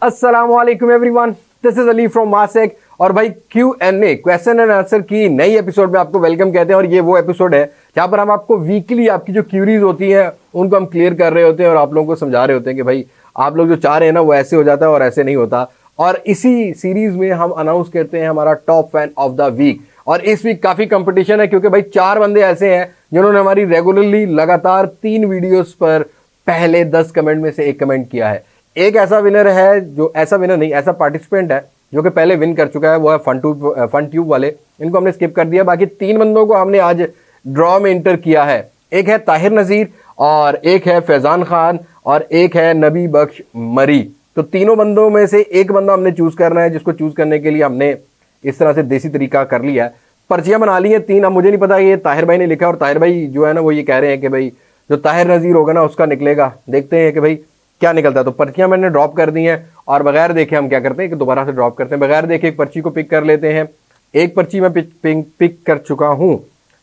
अस्सलामुअलैकुम everyone, this is Ali from Masek. और भाई Q&A क्वेश्चन एंड आंसर की नई एपिसोड में आपको वेलकम कहते हैं। और ये वो एपिसोड है जहां पर हम आपको वीकली आपकी जो क्यूरीज होती हैं उनको हम क्लियर कर रहे होते हैं और आप लोगों को समझा रहे होते हैं कि भाई आप लोग जो चाह रहे हैं ना वो ऐसे हो जाता है और ऐसे नहीं होता। और इसी सीरीज में हम अनाउंस करते हैं हमारा top fan of the week. और इस वीक काफी कंपटीशन है क्योंकि भाई 4 बंदे ऐसे हैं जिन्होंने हमारी रेगुलरली लगातार 3 वीडियोस पर पहले 10 कमेंट में से एक कमेंट किया है। एक ऐसा विनर है, जो ऐसा विनर नहीं, ऐसा पार्टिसिपेंट है जो कि पहले विन कर चुका है, वो है फन ट्यूब वाले। इनको हमने स्किप कर दिया। बाकी 3 बंदों को हमने आज ड्रॉ में इंटर किया है। एक है ताहिर नजीर और एक है फैजान खान और एक है नबी बख्श मरी। तो तीनों बंदों में से एक बंदा हमने चूज करना है, जिसको चूज करने के लिए हमने इस तरह से देसी तरीका कर लिया है। पर्चियां बना ली है 3। अब मुझे नहीं पता ये ताहिर भाई ने लिखा है और ताहिर भाई जो है ना वो ये कह रहे हैं कि भाई जो ताहिर नजीर होगा ना उसका निकलेगा। देखते हैं कि भाई क्या निकलता है। तो पर्चियां मैंने ड्रॉप कर दी हैं और बगैर देखे हम क्या करते हैं कि दोबारा से ड्रॉप करते हैं। बगैर देखे एक पर्ची को पिक कर लेते हैं। एक पर्ची मैं पिक कर चुका हूं।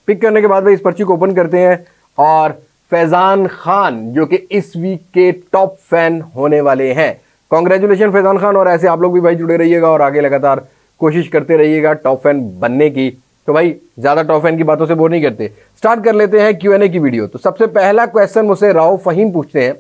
पिक करने के बाद भाई इस पर्ची को ओपन करते हैं और फैजान खान जो कि इस वीक के टॉप फैन होने वाले हैं। कॉन्ग्रेचुलेशन फैजान खान। और ऐसे आप लोग भी भाई जुड़े रहिएगा और आगे लगातार कोशिश करते रहिएगा टॉप फैन बनने की। तो भाई ज्यादा टॉप फैन की बातों से बोर नहीं करते, स्टार्ट कर लेते हैं Q&A की वीडियो। तो सबसे पहला क्वेश्चन मुझसे राव फहीम पूछते हैं,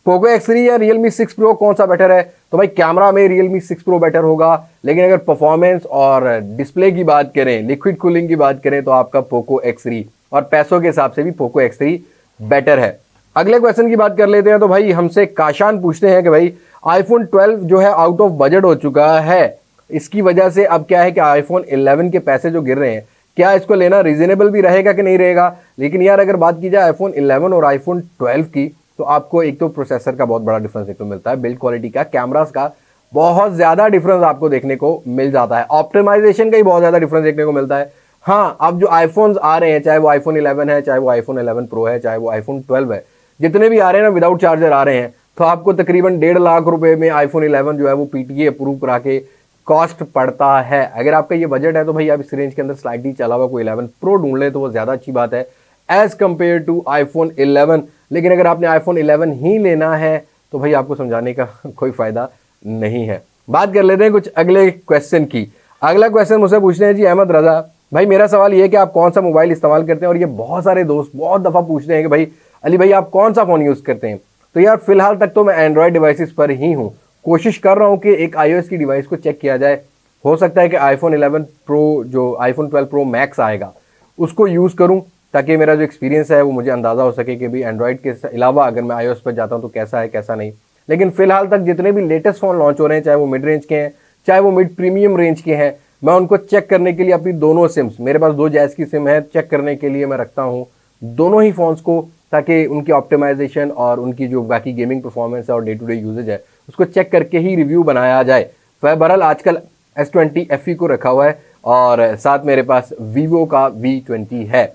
पोको X3 या Realme 6 Pro कौन सा बेटर है? तो भाई कैमरा में Realme 6 Pro बेटर होगा, लेकिन अगर परफॉर्मेंस और डिस्प्ले की बात करें, लिक्विड कूलिंग की बात करें तो आपका पोको X3, और पैसों के हिसाब से भी पोको X3 बेटर है। अगले क्वेश्चन की बात कर लेते हैं। तो भाई हमसे काशान पूछते हैं कि भाई iPhone 12 जो है आउट ऑफ बजट हो चुका है, इसकी वजह से अब क्या है कि iPhone 11 के पैसे जो गिर रहे हैं, क्या इसको लेना रीजनेबल भी रहेगा कि नहीं रहेगा? लेकिन यार अगर बात की जाए iPhone 11 और iPhone 12 की, तो आपको एक तो प्रोसेसर का बहुत बड़ा डिफरेंस देखने को मिलता है, बिल्ड क्वालिटी का, कैमरास का बहुत ज्यादा डिफरेंस आपको देखने को मिल जाता है, ऑप्टिमाइजेशन का ही बहुत ज्यादा डिफरेंस देखने को मिलता है। हाँ, अब जो आईफोन्स आ रहे हैं, चाहे वो iPhone 11 है, चाहे वो iPhone 11 Pro है, चाहे वो iPhone 12 है, जितने भी आ रहे हैं ना विदाउट चार्जर आ रहे हैं, तो आपको तकरीबन 1.5 लाख रुपए में iPhone 11 जो है वो PTA अप्रूव करा के कॉस्ट पड़ता है। अगर आपका ये बजट है तो भाई आप इस रेंज के अंदर स्लाइडली चला हुआ कोई 11 Pro ढूंढ ले तो वो ज्यादा अच्छी बात है एज कंपेयर टू iPhone 11। लेकिन अगर आपने iPhone 11 ही लेना है तो भाई आपको समझाने का कोई फायदा नहीं है। बात कर लेते हैं कुछ अगले क्वेश्चन की। अगला क्वेश्चन मुझसे पूछते हैं जी अहमद रजा, भाई मेरा सवाल ये है कि आप कौन सा मोबाइल इस्तेमाल करते हैं? और ये बहुत सारे दोस्त बहुत दफा पूछते हैं कि भाई अली भाई आप कौन सा फोन यूज करते हैं? तो यार फिलहाल तक तो मैं एंड्रॉइड डिवाइसेस पर ही हूँ। कोशिश कर रहा हूँ कि एक iOS की डिवाइस को चेक किया जाए। हो सकता है कि iPhone 11 Pro जो iPhone 12 Pro Max आएगा उसको यूज करूं, ताकि मेरा जो एक्सपीरियंस है वो मुझे अंदाजा हो सके कि भी एंड्रॉइड के अलावा अगर मैं iOS पर जाता हूं तो कैसा है कैसा नहीं। लेकिन फिलहाल तक जितने भी लेटेस्ट फोन लॉन्च हो रहे हैं, चाहे वो मिड रेंज के हैं चाहे वो मिड प्रीमियम रेंज के हैं, मैं उनको चेक करने के लिए अपनी दोनों सिम्स, मेरे पास 2 जैज की सिम है, चेक करने के लिए मैं रखता हूँ दोनों ही फोन्स को, ताकि उनकी ऑप्टिमाइजेशन और उनकी जो बाकी गेमिंग परफॉर्मेंस है और डे टू डे यूजेज है उसको चेक करके ही रिव्यू बनाया जाए। बहरहाल आजकल S20 FE को रखा हुआ है और साथ मेरे पास Vivo का V20 है।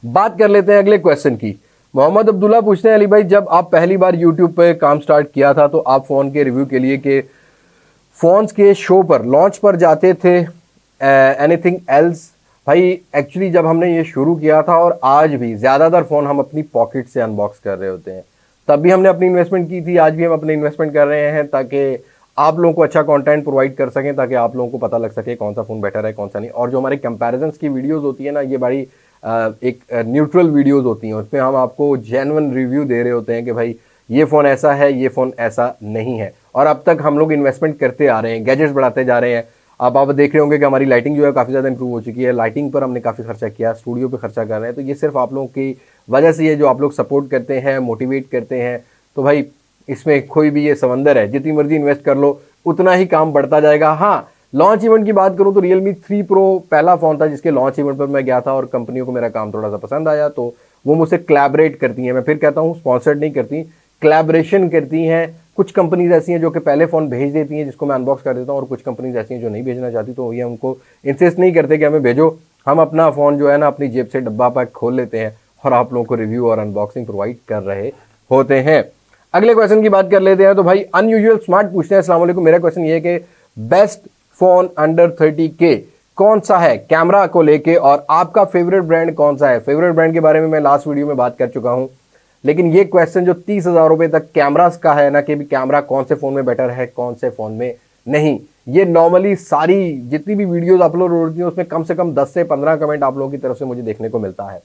बात कर लेते हैं अगले क्वेश्चन की। मोहम्मद अब्दुल्ला पूछते हैं, अली भाई जब आप पहली बार YouTube पे काम स्टार्ट किया था तो आप फोन के रिव्यू के लिए के फोन्स के शो पर लॉन्च पर जाते थे, एनीथिंग एल्स? भाई एक्चुअली जब हमने ये शुरू किया था और आज भी ज्यादातर फोन हम अपनी पॉकेट से अनबॉक्स कर रहे होते हैं। तब भी हमने अपनी इन्वेस्टमेंट की थी, आज भी हम अपनी इन्वेस्टमेंट कर रहे हैं ताकि आप लोगों को अच्छा कंटेंट प्रोवाइड कर सकें, ताकि आप लोगों को पता लग सके कौन सा फोन बेटर है कौन सा नहीं। और जो हमारे कंपैरिजंस की वीडियोस होती है ना, ये बड़ी एक न्यूट्रल वीडियोस होती हैं, उसमें हम आपको जेन्युइन रिव्यू दे रहे होते हैं कि भाई ये फ़ोन ऐसा है, ये फ़ोन ऐसा नहीं है। और अब तक हम लोग इन्वेस्टमेंट करते आ रहे हैं, गैजेट्स बढ़ाते जा रहे हैं। अब आप देख रहे होंगे कि हमारी लाइटिंग जो है काफ़ी ज़्यादा इंप्रूव हो चुकी है, लाइटिंग पर हमने काफ़ी खर्चा किया, स्टूडियो पे खर्चा कर रहे हैं। तो ये सिर्फ आप लोगों की वजह से, ये जो आप लोग सपोर्ट करते हैं, मोटिवेट करते हैं, तो भाई इसमें कोई भी ये समंदर है, जितनी मर्जी इन्वेस्ट कर लो उतना ही काम बढ़ता जाएगा। हाँ, लॉन्च इवेंट की बात करूं तो Realme 3 Pro पहला फोन था जिसके लॉन्च इवेंट पर मैं गया था और कंपनियों को मेरा काम थोड़ा सा पसंद आया, तो वो मुझसे कोलैबोरेट करती हैं। मैं फिर कहता हूँ स्पॉन्सर्ड नहीं करती, कोलैबोरेशन करती हैं। कुछ कंपनीज ऐसी हैं जो कि पहले फोन भेज देती हैं जिसको मैं अनबॉक्स कर देता हूँ, और कुछ कंपनीज ऐसी हैं जो नहीं भेजना चाहती, तो ये उनको इंसिस्ट नहीं करते कि हमें भेजो, हम अपना फोन जो है ना अपनी जेब से डब्बा पैक खोल लेते हैं और आप लोगों को रिव्यू और अनबॉक्सिंग प्रोवाइड कर रहे होते हैं। अगले क्वेश्चन की बात कर लेते हैं। तो भाई अनयूजुअल स्मार्ट पूछते हैं, अस्सलाम वालेकुम, मेरा क्वेश्चन ये है कि बेस्ट फोन अंडर 30K कौन सा है कैमरा को लेके, और आपका फेवरेट ब्रांड कौन सा है? फेवरेट ब्रांड के बारे में मैं लास्ट वीडियो में बात कर चुका हूं। लेकिन ये क्वेश्चन जो 30,000 रुपए तक कैमरास का है ना, कि कैमरा कौन से फोन में बेटर है कौन से फोन में नहीं, ये नॉर्मली सारी जितनी भी वीडियोस अपलोड होती है उसमें कम से कम 10 से 15 कमेंट आप लोगों की तरफ से मुझे देखने को मिलता है।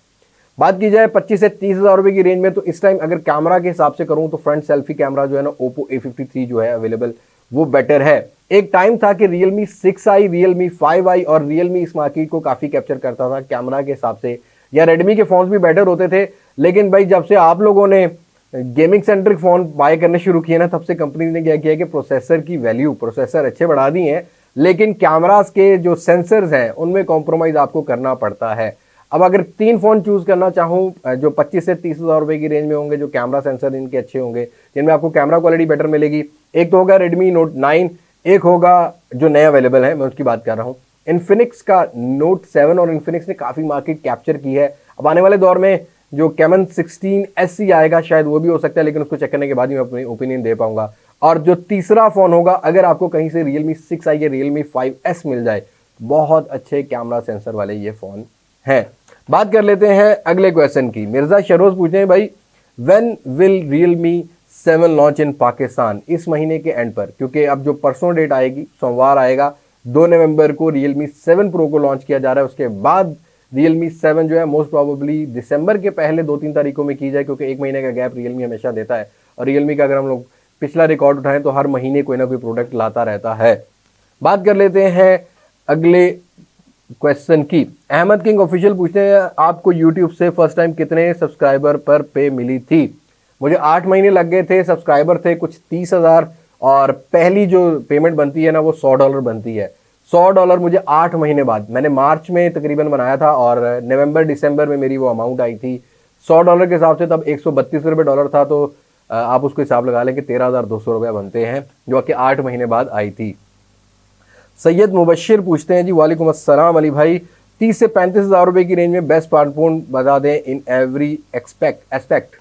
बात की जाए 25 से 30,000 रुपए की रेंज में, तो इस टाइम अगर कैमरा के हिसाब से करूं तो फ्रंट सेल्फी कैमरा जो है ना ओप्पो A53 जो है अवेलेबल, वो बेटर है। एक टाइम था कि Realme 6i, Realme 5i और Realme इस मार्केट को काफी कैप्चर करता था कैमरा के हिसाब से, या Redmi के फोन्स भी बेटर होते थे। लेकिन भाई जब से आप लोगों ने गेमिंग सेंट्रिक फोन बाय करने शुरू किए ना, तब से कंपनी ने क्या किया कि प्रोसेसर की वैल्यू, प्रोसेसर अच्छे बढ़ा दी हैं, लेकिन कैमरास के जो सेंसर्स हैं उनमें कॉम्प्रोमाइज आपको करना पड़ता है। अब अगर 3 फोन चूज करना चाहूँ जो 25 से 30,000 रुपए की रेंज में होंगे, जो कैमरा सेंसर इनके अच्छे होंगे, जिनमें आपको कैमरा क्वालिटी बेटर मिलेगी, एक तो होगा Redmi Note 9, एक होगा जो नया अवेलेबल है मैं उसकी बात कर रहा हूँ इन्फिनिक्स का Note 7, और इन्फिनिक्स ने काफी मार्केट कैप्चर की है। अब आने वाले दौर में जो कैमन 16 SE आएगा शायद वो भी हो सकता है, लेकिन उसको चेक करने के बाद ही मैं अपनी ओपिनियन दे पाऊंगा। और जो तीसरा फोन होगा, अगर आपको कहीं से Realme 6i या Realme 5S मिल जाए, बहुत अच्छे कैमरा सेंसर वाले ये फोन हैं। बात कर लेते हैं अगले क्वेश्चन की। मिर्जा शरोज पूछते हैं भाई, when will Realme 7 launch in Pakistan? इस महीने के एंड पर, क्योंकि अब जो परसों डेट आएगी, सोमवार आएगा 2 नवंबर को Realme 7 Pro को लॉन्च किया जा रहा है। उसके बाद Realme 7 जो है मोस्ट प्रोबेबली दिसंबर के पहले 2-3 तारीखों में की जाए, क्योंकि 1 महीने का गैप Realme हमेशा देता है, और Realme का अगर हम लोग पिछला रिकॉर्ड उठाएं तो हर महीने कोई ना कोई प्रोडक्ट लाता रहता है। बात कर लेते हैं अगले क्वेश्चन की। अहमद किंग ऑफिशियल पूछते हैं, आपको यूट्यूब से फर्स्ट टाइम कितने सब्सक्राइबर पर पे मिली थी? मुझे 8 महीने लग गए थे, सब्सक्राइबर थे कुछ 30,000, और पहली जो पेमेंट बनती है ना वो $100 बनती है। $100 मुझे 8 महीने बाद, मैंने मार्च में तकरीबन बनाया था और नवंबर दिसंबर में मेरी वो अमाउंट आई थी। $100 के हिसाब से तब 132 रुपये डॉलर था, तो आप उसको हिसाब लगा लें कि 13,200 रुपये बनते हैं, जो कि 8 महीने बाद आई थी। सैयद मुबशिर पूछते हैं जी, वालेकुम अस्सलाम अली भाई, 30 से 35,000 रुपये की रेंज में बेस्ट स्मार्टफोन बता दें इन एवरी एस्पेक्ट।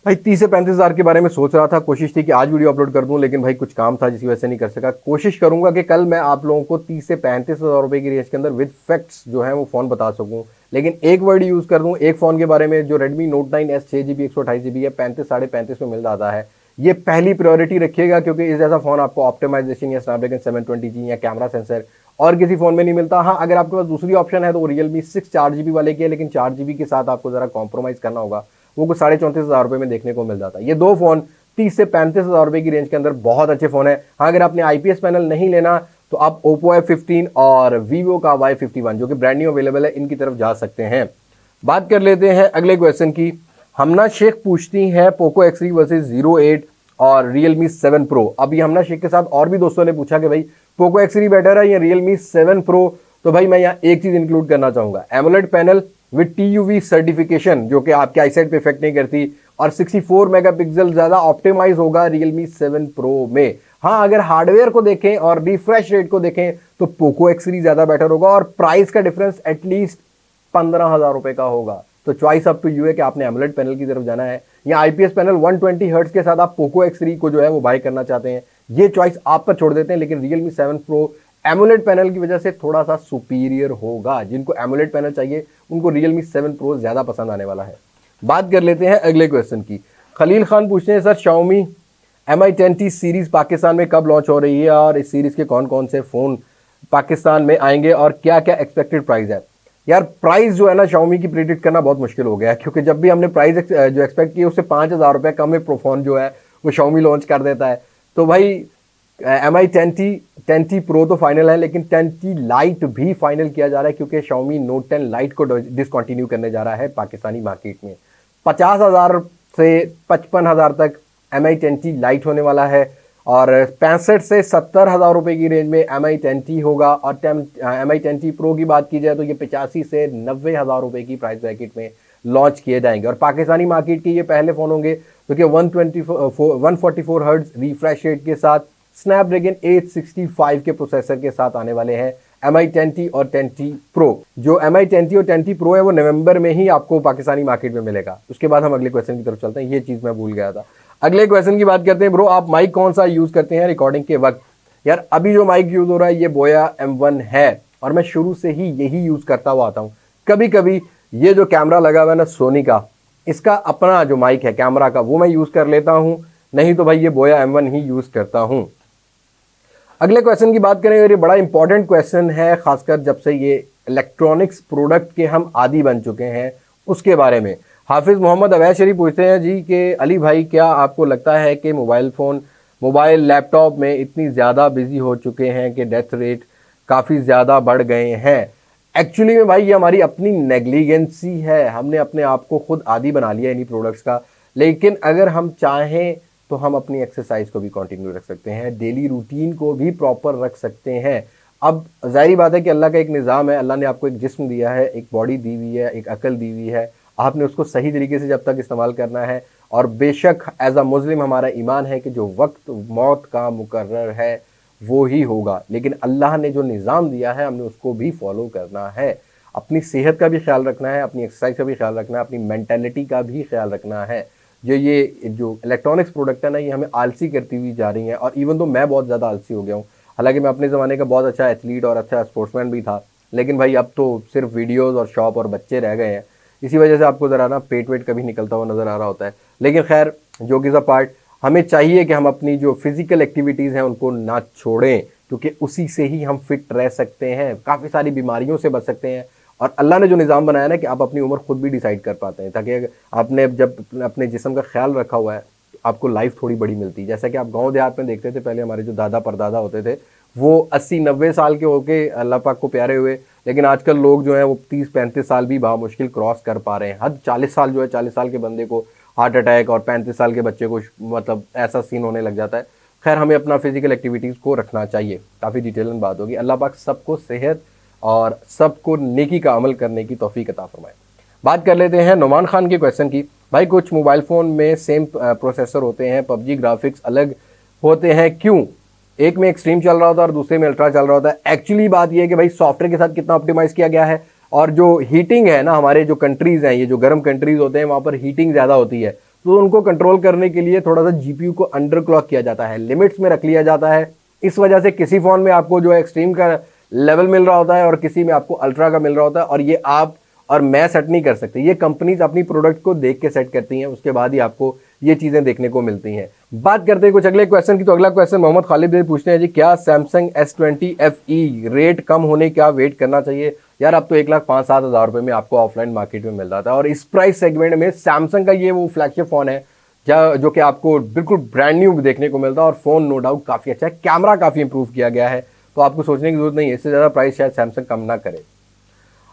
भाई 30 से 35,000 के बारे में सोच रहा था, कोशिश थी कि आज वीडियो अपलोड कर दूं, लेकिन भाई कुछ काम था जिसकी वजह से नहीं कर सका। कोशिश करूंगा कि कल मैं आप लोगों को 30 से 35,000 रुपये की रेंज के अंदर विद फैक्ट्स जो है वो फ़ोन बता सकूं। लेकिन एक वर्ड यूज़ कर दूं एक फ़ोन के बारे में, जो Redmi Note 9S 6GB 128GB है, 35 साढ़े 35 में मिल जाता है। ये पहली प्रायोरिटी रखिएगा, क्योंकि इस जैसा फ़ोन आपको ऑप्टिमाइजेशन या स्नैपड्रैगन 720G या कैमरा सेंसर और किसी फ़ोन में नहीं मिलता। हाँ, अगर आपके पास दूसरी ऑप्शन है तो वो Realme 6 4GB वाले की है, लेकिन 4GB के साथ आपको ज़रा कॉम्प्रोमाइज़ करना होगा, वो कुछ 34,500 रुपये में देखने को मिल जाता है। ये 2 फ़ोन 30 से 35,000 रुपये की रेंज के अंदर बहुत अच्छे फ़ोन है। हाँ, अगर आपने IPS पैनल नहीं लेना तो आप Oppo F15 और Vivo का Y51 जो कि ब्रांड न्यू अवेलेबल है, इनकी तरफ जा सकते हैं। बात कर लेते हैं अगले क्वेश्चन की। हमना शेख पूछती हैं पोको X3 वर्सेस 08 और Realme 7 Pro। अभी हमना शेख के साथ और भी दोस्तों ने पूछा कि भाई पोको X3 बेटर है या Realme 7 Pro, तो भाई मैं यहाँ एक चीज इंक्लूड करना चाहूंगा, AMOLED panel with TUV certification, जो कि आपके आईसाइट पे इफेक्ट नहीं करती, और 64 मेगापिक्सल ज्यादा ऑप्टिमाइज होगा Realme 7 Pro में। हाँ, अगर हार्डवेयर को देखें और रिफ्रेश रेट को देखें तो पोको X3 ज्यादा बेटर होगा, और प्राइस का डिफरेंस एटलीस्ट 15,000 रुपए का होगा। तो चॉइस अप टू यू है कि आपने एमोलेड पैनल की तरफ जाना है या आईपीएस पैनल 120 हर्ट्ज के साथ आप पोको X3 को जो है वो बाय करना चाहते हैं, ये चॉइस आप पर छोड़ देते हैं। लेकिन Realme 7 Pro एमोलेड पैनल की वजह से थोड़ा सा सुपीरियर होगा। जिनको एमोलेड पैनल चाहिए उनको Realme 7 Pro ज्यादा पसंद आने वाला है। बात कर लेते हैं अगले क्वेश्चन की। खलील खान पूछते हैं, sir Xiaomi MI10T series Pakistan में कब लॉन्च हो रही है और इस सीरीज के कौन कौन से फोन पाकिस्तान में आएंगे और क्या क्या एक्सपेक्टेड प्राइस है? यार प्राइस जो है ना Xiaomi की प्रेडिक्ट करना बहुत मुश्किल हो गया है, क्योंकि जब भी हमने प्राइस जो एक्सपेक्ट की उससे 5,000 रुपये कम में फोन जो है वो Xiaomi लॉन्च कर देता है। तो भाई MI10T Pro तो फाइनल है, लेकिन 10Tlite भी फाइनल किया जा रहा है, क्योंकि Xiaomi Note 10 Lite को डिसकंटिन्यू करने जा रहा है पाकिस्तानी मार्केट में। 50,000 से 55,000 तक MI10T Lite होने वाला है, और 65 से 70,000 रुपये की रेंज में MI10T होगा। और MI10T Pro की बात की जाए तो ये 85 से 90,000 रुपये की प्राइस ब्रैकेट में लॉन्च किए जाएंगे। और पाकिस्तानी मार्केट के ये पहले फ़ोन होंगे जो कि 144 हर्ट्ज रिफ्रेश रेट के साथ स्नैपड्रैगन 865 के प्रोसेसर के साथ आने वाले हैं MI10T और 10T Pro। जो MI10T और 10T Pro है वो नवंबर में ही आपको पाकिस्तानी मार्केट में मिलेगा। उसके बाद हम अगले क्वेश्चन की तरफ चलते हैं, ये चीज़ मैं भूल गया था। अगले क्वेश्चन की बात करते हैं। ब्रो, आप माइक कौन सा यूज़ करते हैं रिकॉर्डिंग के वक्त? यार अभी जो माइक यूज़ हो रहा है ये बोया M1 है, और मैं शुरू से ही यही यूज़ करता हुआ आता हूँ। कभी कभी ये जो कैमरा लगा हुआ है ना सोनी का, इसका अपना जो माइक है कैमरा का वो मैं यूज़ कर लेता हूँ, नहीं तो भाई ये बोया M1 ही यूज़ करता हूँ। अगले क्वेश्चन की बात करें और ये बड़ा इंपॉर्टेंट क्वेश्चन है, खासकर जब से ये इलेक्ट्रॉनिक्स प्रोडक्ट के हम आदी बन चुके हैं उसके बारे में। हाफिज़ मोहम्मद अवैध शरीफ पूछते हैं जी कि अली भाई क्या आपको लगता है कि मोबाइल लैपटॉप में इतनी ज़्यादा बिजी हो चुके हैं कि डेथ रेट काफ़ी ज़्यादा बढ़ गए हैं? एक्चुअली में भाई ये हमारी अपनी नेग्लिजेंसी है, हमने अपने आप को खुद आदी बना लिया इन्हीं प्रोडक्ट्स का। लेकिन अगर हम चाहें तो हम अपनी एक्सरसाइज को भी कंटिन्यू रख सकते हैं, डेली रूटीन को भी प्रॉपर रख सकते हैं। अब जाहिर बात है कि अल्लाह का एक निज़ाम है, अल्लाह ने आपको एक जिस्म दिया है, एक बॉडी दी हुई है, एक अकल दी हुई है, आपने उसको सही तरीके से जब तक इस्तेमाल करना है। और बेशक एज अ मुस्लिम हमारा ईमान है कि जो वक्त मौत का मुकर्रर है वो ही होगा, लेकिन अल्लाह ने जो निज़ाम दिया है हमने उसको भी फॉलो करना है। अपनी सेहत का भी ख्याल रखना है, अपनी एक्सरसाइज का भी ख्याल रखना है, अपनी मेंटेलिटी का भी ख्याल रखना है। ये जो इलेक्ट्रॉनिक्स प्रोडक्ट है ना, ये हमें आलसी करती हुई जा रही हैं। और इवन तो मैं बहुत ज़्यादा आलसी हो गया हूँ, हालांकि मैं अपने ज़माने का बहुत अच्छा एथलीट और अच्छा स्पोर्ट्समैन भी था, लेकिन भाई अब तो सिर्फ वीडियोज़ और शॉप और बच्चे रह गए हैं। इसी वजह से आपको ज़रा ना पेट वेट कभी निकलता हुआ नज़र आ रहा होता है। लेकिन खैर जो इज़ अ पार्ट, हमें चाहिए कि हम अपनी जो फिज़िकल एक्टिविटीज़ हैं उनको ना छोड़ें, क्योंकि उसी से ही हम फिट रह सकते हैं, काफ़ी सारी बीमारियों से बच सकते हैं। और अल्लाह ने जो निज़ाम बनाया ना कि आप अपनी उम्र खुद भी डिसाइड कर पाते हैं, ताकि आपने जब अपने जिस्म का ख्याल रखा हुआ है आपको लाइफ थोड़ी बड़ी मिलती है। जैसा कि आप गांव देहात में देखते थे, पहले हमारे जो दादा परदादा होते थे वो 80-90 साल के होके अल्लाह पाक को प्यारे हुए, लेकिन आजकल लोग जो हैं वो 30-35 साल भी मुश्किल क्रॉस कर पा रहे हैं। हद 40 साल जो है, 40 साल के बंदे को हार्ट अटैक और 35 साल के बच्चे को मतलब ऐसा सीन होने लग जाता है। खैर हमें अपना फिजिकल एक्टिविटीज़ को रखना चाहिए, काफ़ी डिटेल में बात होगी। अल्लाह पाक सबको सेहत और सबको नेकी का अमल करने की तौफीक अता फरमाए। बात कर लेते हैं नुमान खान के क्वेश्चन की। भाई कुछ मोबाइल फ़ोन में सेम प्रोसेसर होते हैं, पबजी ग्राफिक्स अलग होते हैं क्यों? एक में एक्सट्रीम चल रहा होता है और दूसरे में अल्ट्रा चल रहा होता है। एक्चुअली बात यह है कि भाई सॉफ्टवेयर के साथ कितना ऑप्टिमाइज़ किया गया है, और जो हीटिंग है ना, हमारे जो कंट्रीज़ हैं, ये जो गर्म कंट्रीज़ होते हैं वहाँ पर हीटिंग ज़्यादा होती है, तो उनको कंट्रोल करने के लिए थोड़ा सा जीपीयू को अंडर क्लॉक किया जाता है, लिमिट्स में रख लिया जाता है। इस वजह से किसी फ़ोन में आपको जो एक्सट्रीम का लेवल मिल रहा होता है और किसी में आपको अल्ट्रा का मिल रहा होता है, और ये आप और मैं सेट नहीं कर सकते, ये कंपनीज अपनी प्रोडक्ट को देख के सेट करती हैं, उसके बाद ही आपको ये चीज़ें देखने को मिलती हैं। बात करते हैं कुछ अगले क्वेश्चन की, तो अगला क्वेश्चन मोहम्मद खालिद पूछते हैं जी, क्या सैमसंग S20 FE रेट कम होने क्या वेट करना चाहिए? यार अब तो 1,05,000-7,000 रुपये में आपको ऑफलाइन मार्केट में मिल रहा था, और इस प्राइस सेगमेंट में सैमसंग का ये वो फ्लैगशिप फ़ोन है जो कि आपको बिल्कुल ब्रांड न्यू देखने को मिलता है। और फ़ोन नो डाउट काफ़ी अच्छा है, कैमरा काफ़ी इंप्रूव किया गया है, तो आपको सोचने की जरूरत नहीं है, इससे ज़्यादा प्राइस शायद सैमसंग कम ना करे।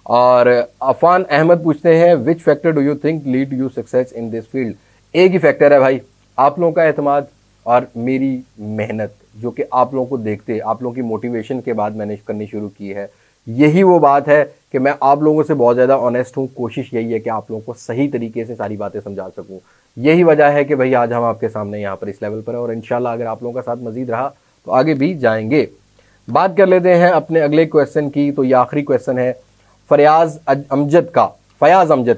और अफान अहमद पूछते हैं, which factor do you think lead you success in this field? एक ही फैक्टर है भाई, आप लोगों का एतमाद और मेरी मेहनत, जो कि आप लोगों को देखते, आप लोगों की मोटिवेशन के बाद मैंने करनी शुरू की है। यही वो बात है कि मैं आप लोगों से बहुत ज़्यादा ऑनेस्ट हूँ, कोशिश यही है कि आप लोगों को सही तरीके से सारी बातें समझा सकूँ। यही वजह है कि भाई आज हम आपके सामने यहाँ पर इस लेवल पर है, और इंशाल्लाह अगर आप लोगों का साथ मजीद रहा तो आगे भी जाएंगे। बात कर लेते हैं अपने अगले क्वेश्चन की, तो ये आखिरी क्वेश्चन है फयाज अमजद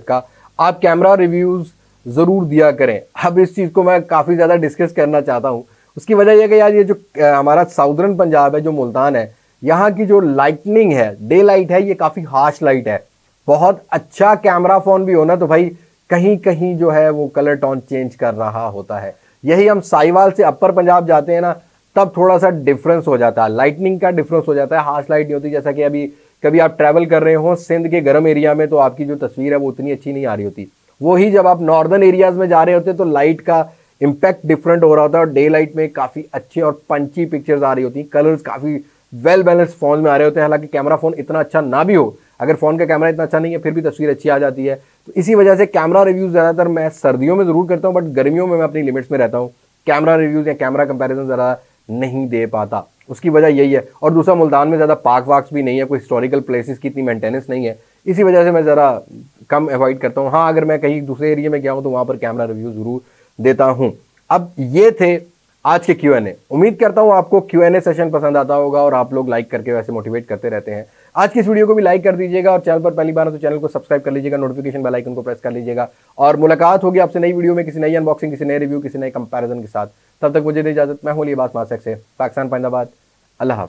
का, आप कैमरा रिव्यूज़ ज़रूर दिया करें। अब इस चीज़ को मैं काफ़ी ज़्यादा डिस्कस करना चाहता हूँ। उसकी वजह यह कि यार ये जो हमारा साउदर्न पंजाब है, जो मुल्तान है, यहाँ की जो लाइटनिंग है, डे लाइट है, ये काफ़ी हार्श लाइट है। बहुत अच्छा कैमरा फ़ोन भी होना तो भाई कहीं कहीं जो है वो कलर टोन चेंज कर रहा होता है। यही हम साहिवाल से अपर पंजाब जाते हैं ना, तब थोड़ा सा डिफरेंस हो जाता है, लाइटनिंग का डिफरेंस हो जाता है, हार्श लाइट नहीं होती। जैसा कि अभी कभी आप ट्रैवल कर रहे हो सिंध के गर्म एरिया में, तो आपकी जो तस्वीर है वो उतनी अच्छी नहीं आ रही होती। वही जब आप नॉर्दर्न एरियाज में जा रहे होते तो लाइट का इम्पैक्ट डिफरेंट हो रहा होता है, और डे लाइट में काफ़ी अच्छी और पंची पिक्चर्स आ रही होती हैं, कलर्स काफ़ी वेल बैलेंस फोन में आ रहे होते हैं। हालांकि कैमरा फ़ोन इतना अच्छा ना भी हो, अगर फ़ोन का कैमरा इतना अच्छा नहीं है फिर भी तस्वीर अच्छी आ जाती है। तो इसी वजह से कैमरा रिव्यूज़ ज़्यादातर मैं सर्दियों में ज़रूर करता हूँ, बट गर्मियों में मैं अपनी लिमिट्स में रहता हूँ। कैमरा रिव्यूज़ या कैमरा कंपैरिजन ज़रा नहीं दे पाता, उसकी वजह यही है। और दूसरा, मुल्तान में ज़्यादा पार्क वार्क्स भी नहीं है, कोई हिस्टोरिकल प्लेसेस की इतनी मेंटेनेंस नहीं है, इसी वजह से मैं ज़रा कम अवॉइड करता हूँ। हाँ, अगर मैं कहीं दूसरे एरिया में गया हूँ तो वहाँ पर कैमरा रिव्यू ज़रूर देता हूँ। अब ये थे आज के Q&A। उम्मीद करता हूँ आपको Q&A सेशन पसंद आता होगा, और आप लोग लाइक करके वैसे मोटिवेट करते रहते हैं। आज की इस वीडियो को भी लाइक कर दीजिएगा, और चैनल पर पहली बार है तो चैनल को सब्सक्राइब कर लीजिएगा, नोटिफिकेशन बेल आइकन को प्रेस कर लीजिएगा। और मुलाकात होगी आपसे नई वीडियो में, किसी नई अनबॉक्सिंग, किसी नए रिव्यू, किसी नए कंपैरिजन के साथ। तब तक मुझे दे इजाजत। मैं हूं अली अब्बास मासेक से, पाकिस्तान, फैज़ाबाद। अल्लाह हाफ़िज़।